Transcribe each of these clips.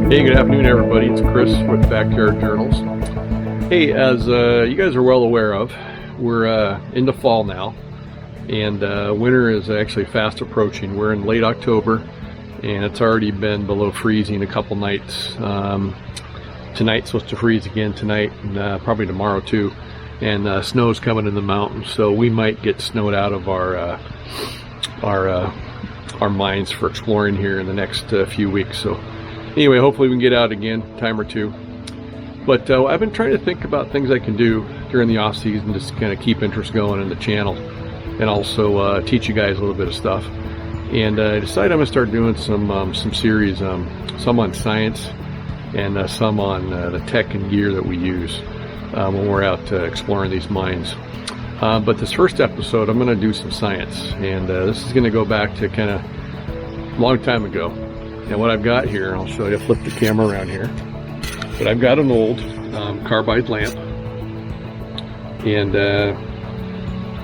Hey, good afternoon everybody, it's Chris with Backyard Journals. Hey, as you guys are well aware of, we're into fall now, and winter is actually fast approaching. We're in late October, and it's already been below freezing a couple nights. Tonight's supposed to freeze again tonight, and probably tomorrow too, and snow's coming in the mountains, so we might get snowed out of our mines for exploring here in the next few weeks. So anyway, hopefully we can get out again, time or two. But I've been trying to think about things I can do during the off season, just to kind of keep interest going in the channel, and also teach you guys a little bit of stuff. And I decided I'm gonna start doing some series, some on science and some on the tech and gear that we use when we're out exploring these mines. But this first episode, I'm gonna do some science, and this is gonna go back to kind of a long time ago. And what I've got here, I'll show you, flip the camera around here, but I've got an old carbide lamp, and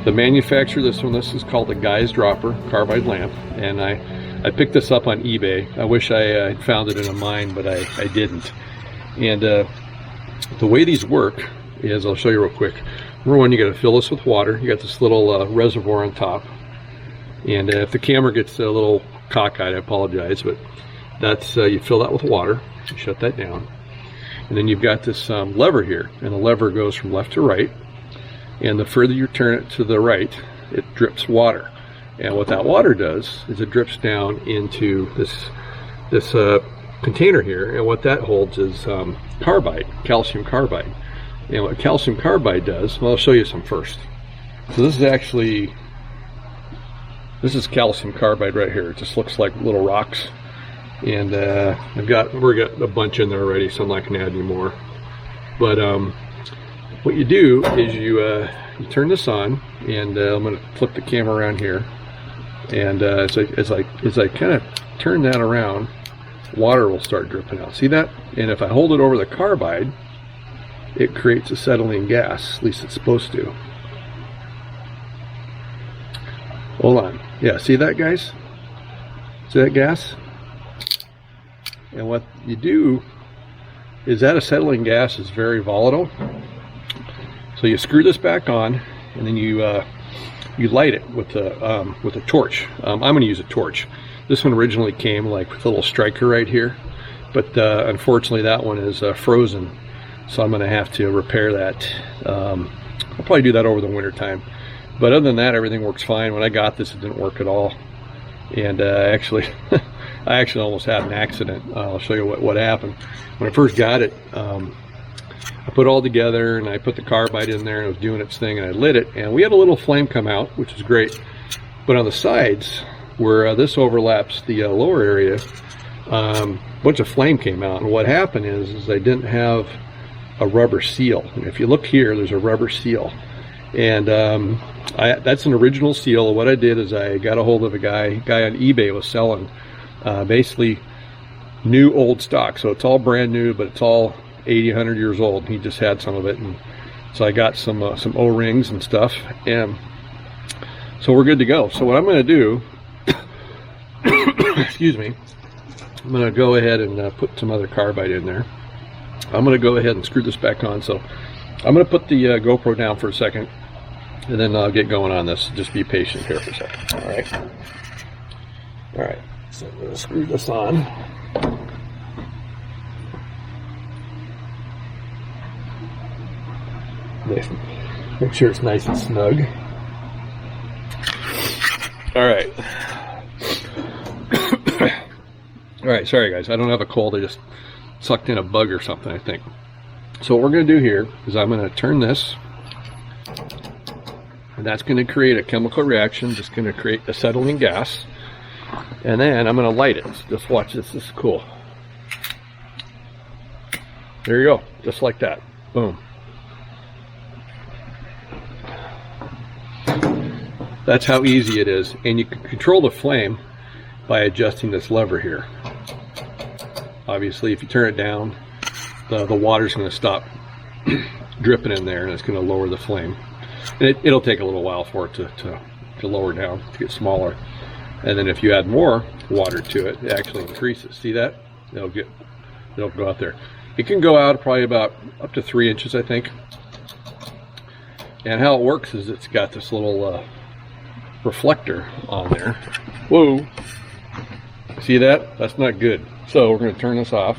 the manufacturer of this is called the Guy's Dropper carbide lamp, and I picked this up on eBay. I wish I had found it in a mine, but I didn't. And the way these work is, I'll show you real quick. Number one, you got to fill this with water. You got this little reservoir on top, and if the camera gets a little cockeyed, I apologize, but that's you fill that with water, you shut that down, and then you've got this lever here, and the lever goes from left to right, and the further you turn it to the right, it drips water. And what that water does is it drips down into this container here, and what that holds is carbide, calcium carbide. And what calcium carbide does, well, I'll show you some first. So this is calcium carbide right here. It just looks like little rocks, and we've got a bunch in there already, so I'm not going to add any more. But what you do is you turn this on, and I'm going to flip the camera around here, and as I kind of turn that around, water will start dripping out. See that? And if I hold it over the carbide, it creates acetylene gas. At least it's supposed to. Hold on. Yeah, see that, guys? See that gas? And what you do is that acetylene gas is very volatile. So you screw this back on, and then you light it with a torch. I'm going to use a torch. This one originally came like with a little striker right here, but unfortunately that one is frozen, so I'm going to have to repair that. I'll probably do that over the winter time. But other than that, everything works fine. When I got this, it didn't work at all, and actually I actually almost had an accident. I'll show you what happened. When I first got it, I put it all together, and I put the carbide in there, and it was doing its thing, and I lit it, and we had a little flame come out, which is great. But on the sides, where this overlaps the lower area, a bunch of flame came out, and what happened is I didn't have a rubber seal. And if you look here, there's a rubber seal, and that's an original seal. What I did is I got a hold of a guy on eBay was selling basically new old stock, so it's all brand new, but it's all 80, 100 years old. He just had some of it, and so I got some O-rings and stuff, and so we're good to go. So what I'm going to do, excuse me, I'm going to go ahead and put some other carbide in there. I'm going to go ahead and screw this back on. So I'm going to put the GoPro down for a second, and then I'll get going on this. Just be patient here for a second. All right. So I'm going to screw this on. Make sure it's nice and snug. All right. All right, sorry guys, I don't have a cold. I just sucked in a bug or something, I think. So what we're going to do here is I'm going to turn this, and that's going to create a chemical reaction, just going to create acetylene gas, and then I'm going to light it. Just watch this. This is cool. There you go, just like that. Boom. That's how easy it is, and you can control the flame by adjusting this lever here. Obviously, if you turn it down, the water's going to stop dripping in there, and it's going to lower the flame. And it'll take a little while for it to lower down, to get smaller. And then if you add more water to it, it actually increases. See that? It'll go out there. It can go out probably about up to 3 inches, I think. And how it works is it's got this little reflector on there. Whoa! See that? That's not good. So we're going to turn this off.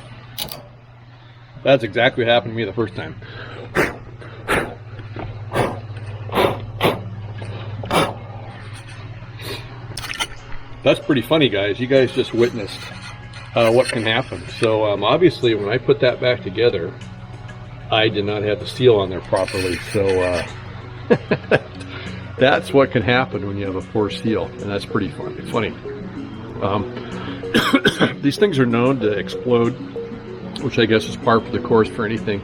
That's exactly what happened to me the first time. That's pretty funny, guys. You guys just witnessed what can happen. So obviously when I put that back together, I did not have the seal on there properly. So that's what can happen when you have a poor seal, and that's pretty funny. These things are known to explode, which I guess is par for the course for anything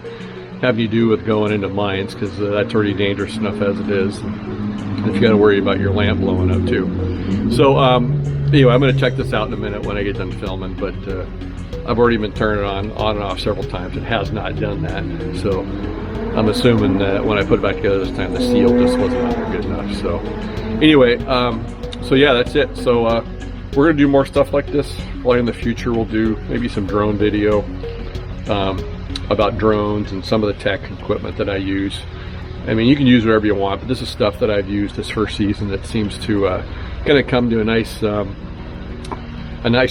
having to do with going into mines, because that's already dangerous enough as it is. And you got to worry about your lamp blowing up too. So anyway, I'm going to check this out in a minute when I get done filming, but I've already been turning it on and off several times. It has not done that. So I'm assuming that when I put it back together this time, the seal just wasn't on there good enough. So anyway, so yeah, that's it. So we're going to do more stuff like this. Probably in the future we'll do maybe some drone video about drones and some of the tech equipment that I use. I mean, you can use whatever you want, but this is stuff that I've used this first season that seems to kind of come to a nice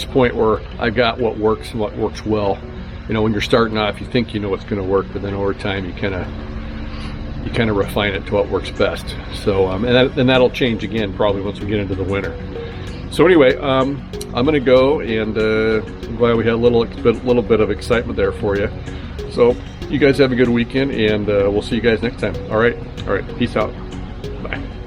point where I've got what works and what works well. You know, when you're starting off, you think you know what's going to work, but then over time you kind of refine it to what works best. So and that'll change again probably once we get into the winter. So anyway, I'm going to go, and I'm glad we had a little bit of excitement there for you. So you guys have a good weekend, and we'll see you guys next time. All right, peace out. Bye.